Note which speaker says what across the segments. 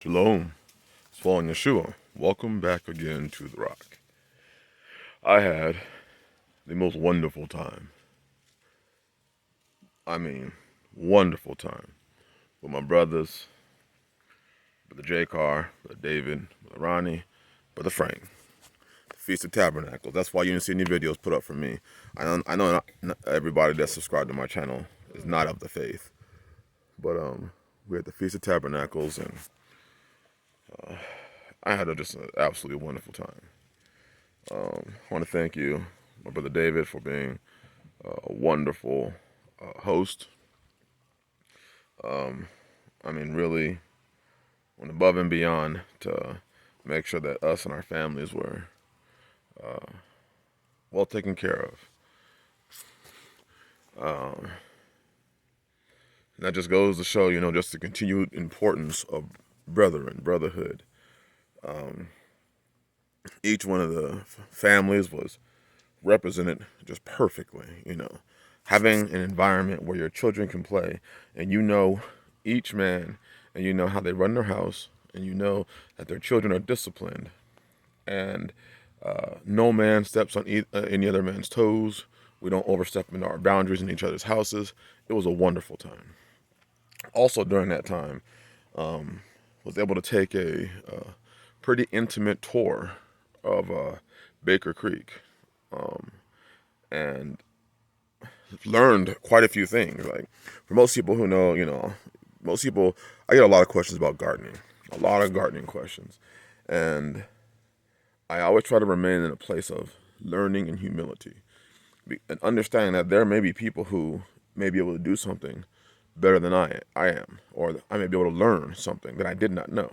Speaker 1: Shalom, it's following Yeshua. Welcome back again to The Rock. I had the most wonderful time. I mean, wonderful time with my brothers, Brother J. Carr, Brother David, Brother Ronnie, Brother Frank. The Feast of Tabernacles. That's why you didn't see any videos put up from me. I know not everybody that's subscribed to my channel is not of the faith, but we're at the Feast of Tabernacles, and I had just an absolutely wonderful time. I want to thank you, my brother David, for being a wonderful host. Really went above and beyond to make sure that us and our families were well taken care of. And that just goes to show, just the continued importance of brotherhood. Each one of the families was represented just perfectly, having an environment where your children can play and each man and you know how they run their house and you know that their children are disciplined and no man steps on any other man's toes. We don't overstep into our boundaries in each other's houses. It was a wonderful time. Also during that time, was able to take a pretty intimate tour of Baker Creek, and learned quite a few things. Like for most people who know, most people, I get a lot of questions about gardening, a lot of gardening questions, and I always try to remain in a place of learning and humility, and understanding that there may be people who may be able to do something better than I am, or I may be able to learn something that I did not know.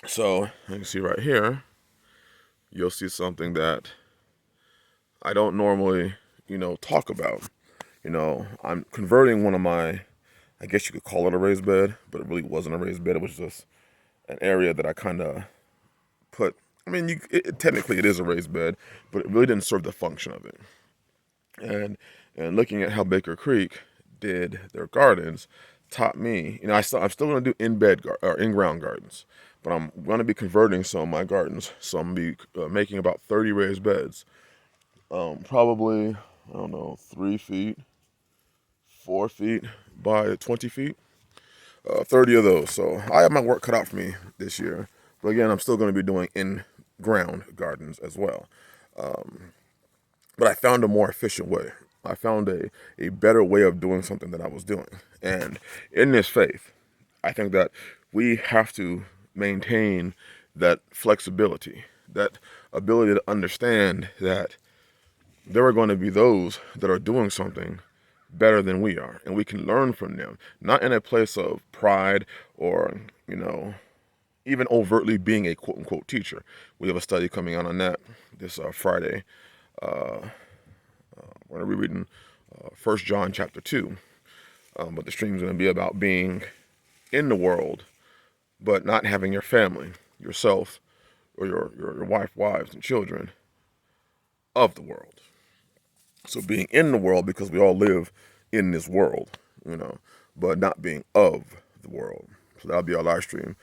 Speaker 1: So you can see right here, you'll see something that I don't normally, talk about. I'm converting one of my, I guess you could call it a raised bed, but it really wasn't a raised bed. It was just an area that I kind of put. I mean, technically it is a raised bed, but it really didn't serve the function of it. And looking at how Baker Creek did their gardens taught me, I'm still going to do in-ground gardens, but I'm going to be converting some of my gardens. So I'm going to be making about 30 raised beds, probably, I don't know, 3 feet, 4 feet by 20 feet, 30 of those. So I have my work cut out for me this year. But again, I'm still going to be doing in-ground gardens as well. But I found a more efficient way. I found a better way of doing something that I was doing. And in this faith, I think that we have to maintain that flexibility, that ability to understand that there are going to be those that are doing something better than we are, and we can learn from them, not in a place of pride or, even overtly being a quote-unquote teacher. We have a study coming out on that this Friday. We're going to be reading 1 John chapter 2, but the stream is going to be about being in the world, but not having your family, yourself, or your wife, wives, and children of the world. So being in the world because we all live in this world, but not being of the world. So that'll be our live stream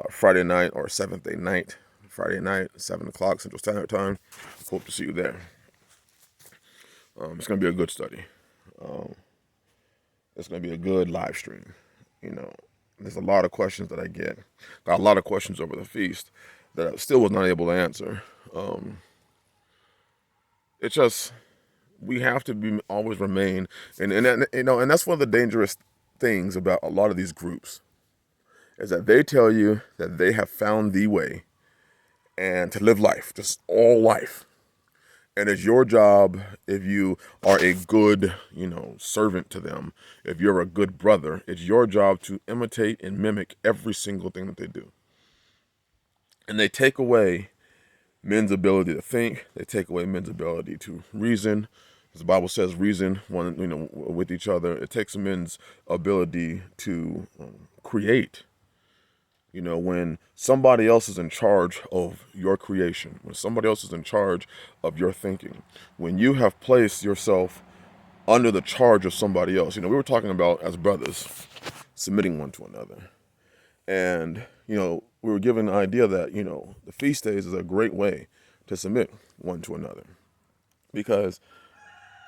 Speaker 1: Friday night or 7th-day night. Friday night, 7 o'clock Central Standard Time. Hope to see you there. It's going to be a good study. It's going to be a good live stream. There's a lot of questions that I get. Got a lot of questions over the feast that I still was not able to answer. It's just, we have to always remain, and that's one of the dangerous things about a lot of these groups, is that they tell you that they have found the way and to live life, just all life. And it's your job, if you are a good, servant to them, if you're a good brother, it's your job to imitate and mimic every single thing that they do. And they take away men's ability to think. They take away men's ability to reason. As the Bible says, reason with each other. It takes men's ability to create. When somebody else is in charge of your creation, when somebody else is in charge of your thinking, when you have placed yourself under the charge of somebody else. We were talking about, as brothers, submitting one to another. And, we were given the idea that, the feast days is a great way to submit one to another. Because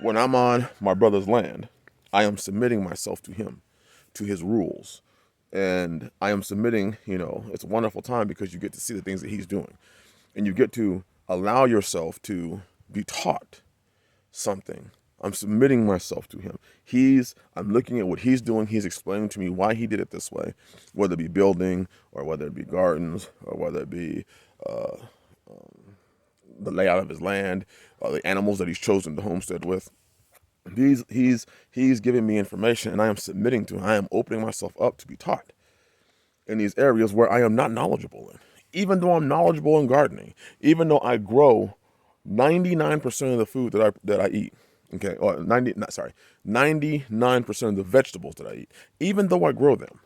Speaker 1: when I'm on my brother's land, I am submitting myself to him, to his rules. And I am submitting, it's a wonderful time because you get to see the things that he's doing. And you get to allow yourself to be taught something. I'm submitting myself to him. I'm looking at what he's doing. He's explaining to me why he did it this way, whether it be building or whether it be gardens or whether it be the layout of his land, the animals that he's chosen to homestead with. He's giving me information, and I am submitting to him. I am opening myself up to be taught in these areas where I am not knowledgeable in. Even though I'm knowledgeable in gardening, even though I grow 99% of the food that I eat, okay, or 99% of the vegetables that I eat, even though I grow them,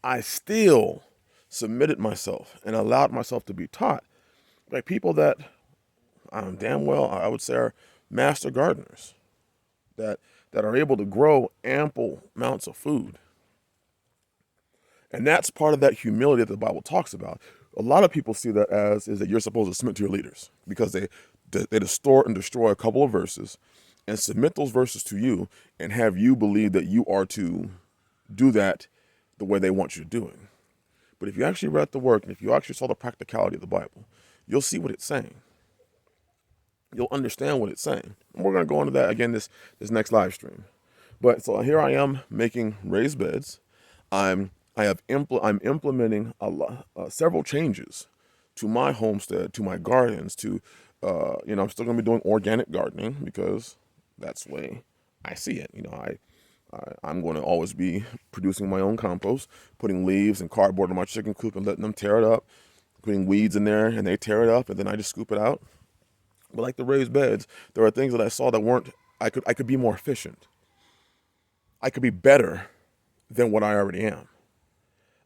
Speaker 1: I still submitted myself and allowed myself to be taught by people that damn well, I would say, are master gardeners that are able to grow ample amounts of food. And that's part of that humility that the Bible talks about. A lot of people see that as is that you're supposed to submit to your leaders because they distort and destroy a couple of verses and submit those verses to you and have you believe that you are to do that the way they want you to do it. But if you actually read the work and if you actually saw the practicality of the Bible, you'll see what it's saying. You'll understand what it's saying. And we're going to go into that again this next live stream. But so here I am making raised beds. I'm implementing several changes to my homestead, to my gardens, to I'm still going to be doing organic gardening because that's the way I see it. I'm going to always be producing my own compost, putting leaves and cardboard in my chicken coop and letting them tear it up, putting weeds in there and they tear it up and then I just scoop it out. But like the raised beds, there are things that I saw that I could be more efficient. I could be better than what I already am.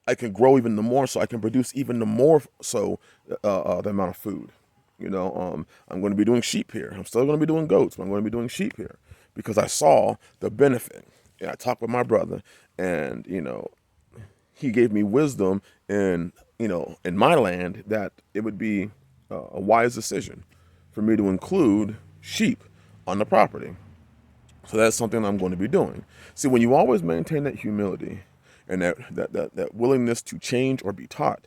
Speaker 1: I can grow even the more so I can produce even the more so the amount of food. I'm going to be doing sheep here. I'm still going to be doing goats, but I'm going to be doing sheep here because I saw the benefit. And I talked with my brother and, he gave me wisdom in my land that it would be a wise decision for me to include sheep on the property. So that's something I'm going to be doing. See, when you always maintain that humility and that willingness to change or be taught,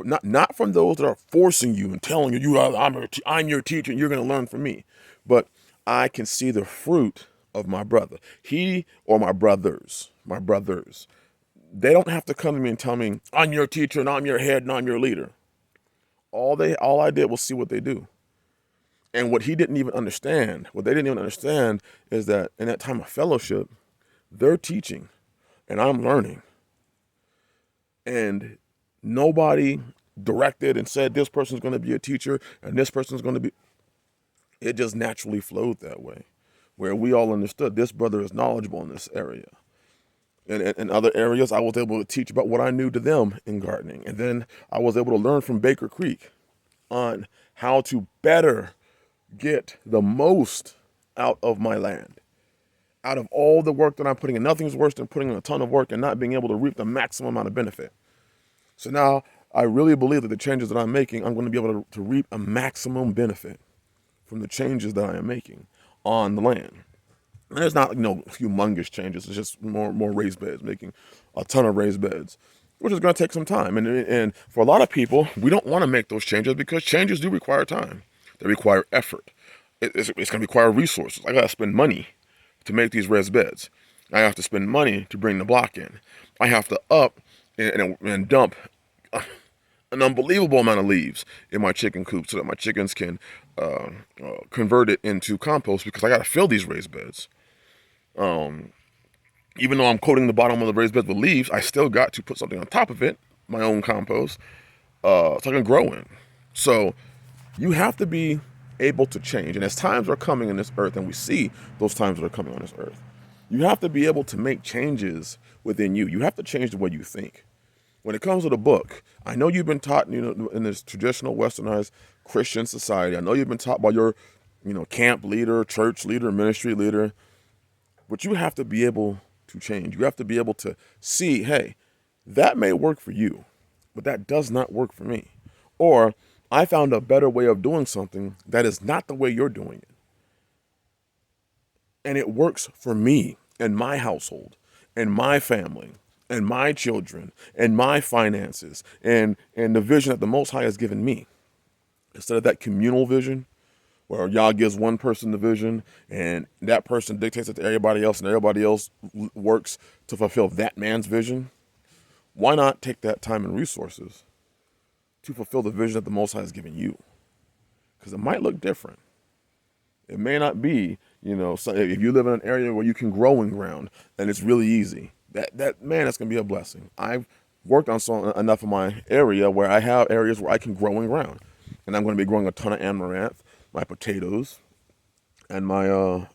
Speaker 1: not from those that are forcing you and telling you, I'm your teacher and you're going to learn from me, but I can see the fruit of my brother. He or my brothers, they don't have to come to me and tell me, I'm your teacher and I'm your head and I'm your leader. All I did was see what they do. And what they didn't even understand is that in that time of fellowship, they're teaching and I'm learning. And nobody directed and said this person's going to be a teacher and this person's going to be. It just naturally flowed that way, where we all understood this brother is knowledgeable in this area. And in other areas, I was able to teach about what I knew to them in gardening. And then I was able to learn from Baker Creek on how to better get the most out of my land. Out of all the work that I'm putting in, nothing's worse than putting in a ton of work and not being able to reap the maximum amount of benefit. So now I really believe that the changes that I'm making, I'm going to be able to reap a maximum benefit from the changes that I am making on the land. And there's not humongous changes. It's just more raised beds, making a ton of raised beds, which is going to take some time. And for a lot of people, we don't want to make those changes because changes do require time. They require effort. It's going to require resources. I got to spend money to make these raised beds. I have to spend money to bring the block in. I have to up and dump an unbelievable amount of leaves in my chicken coop so that my chickens can convert it into compost because I got to fill these raised beds. Even though I'm coating the bottom of the raised beds with leaves, I still got to put something on top of it, my own compost, so I can grow in. So you have to be able to change. And as times are coming in this earth, and we see those times that are coming on this earth, you have to be able to make changes within you. You have to change the way you think. When it comes to the book, I know you've been taught, in this traditional westernized Christian society, I know you've been taught by your, camp leader, church leader, ministry leader, but you have to be able to change. You have to be able to see, hey, that may work for you. but that does not work for me. Or I found a better way of doing something that is not the way you're doing it. And it works for me and my household and my family and my children and my finances and the vision that the Most High has given me. Instead of that communal vision where Yah gives one person the vision and that person dictates it to everybody else and everybody else works to fulfill that man's vision, why not take that time and resources to fulfill the vision that the Most High has given you? Because it might look different. It may not be, so if you live in an area where you can grow in ground and it's really easy, that's going to be a blessing. I've worked on enough of my area where I have areas where I can grow in ground. And I'm going to be growing a ton of amaranth, my potatoes, and my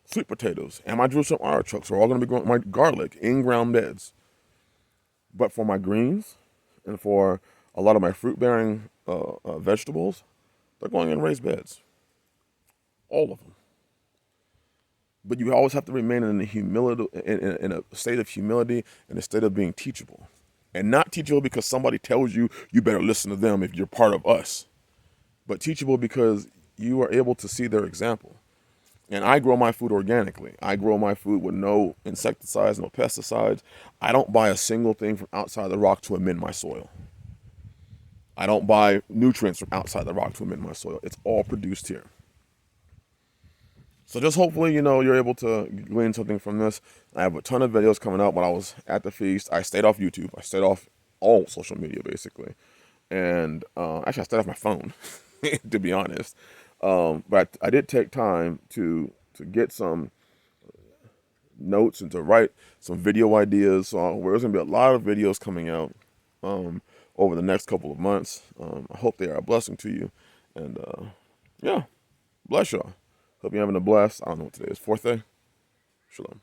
Speaker 1: sweet potatoes, and my Jerusalem artichokes are all going to be growing, my garlic, in-ground beds. But for my greens and for a lot of my fruit-bearing vegetables, they're going in raised beds. All of them. But you always have to remain in a state of humility, and a state of being teachable. And not teachable because somebody tells you you better listen to them if you're part of us. But teachable because you are able to see their example. And I grow my food organically. I grow my food with no insecticides, no pesticides. I don't buy a single thing from outside the rock to amend my soil. I don't buy nutrients from outside the rock to amend my soil. It's all produced here. So just hopefully, you're able to glean something from this. I have a ton of videos coming out when I was at the feast. I stayed off YouTube. I stayed off all social media, basically. And actually, I stayed off my phone, to be honest. But I did take time to get some notes and to write some video ideas. So there's going to be a lot of videos coming out over the next couple of months. I hope they are a blessing to you. And yeah, bless y'all. Hope you're having a blast. I don't know what today is. 4th day? Shalom.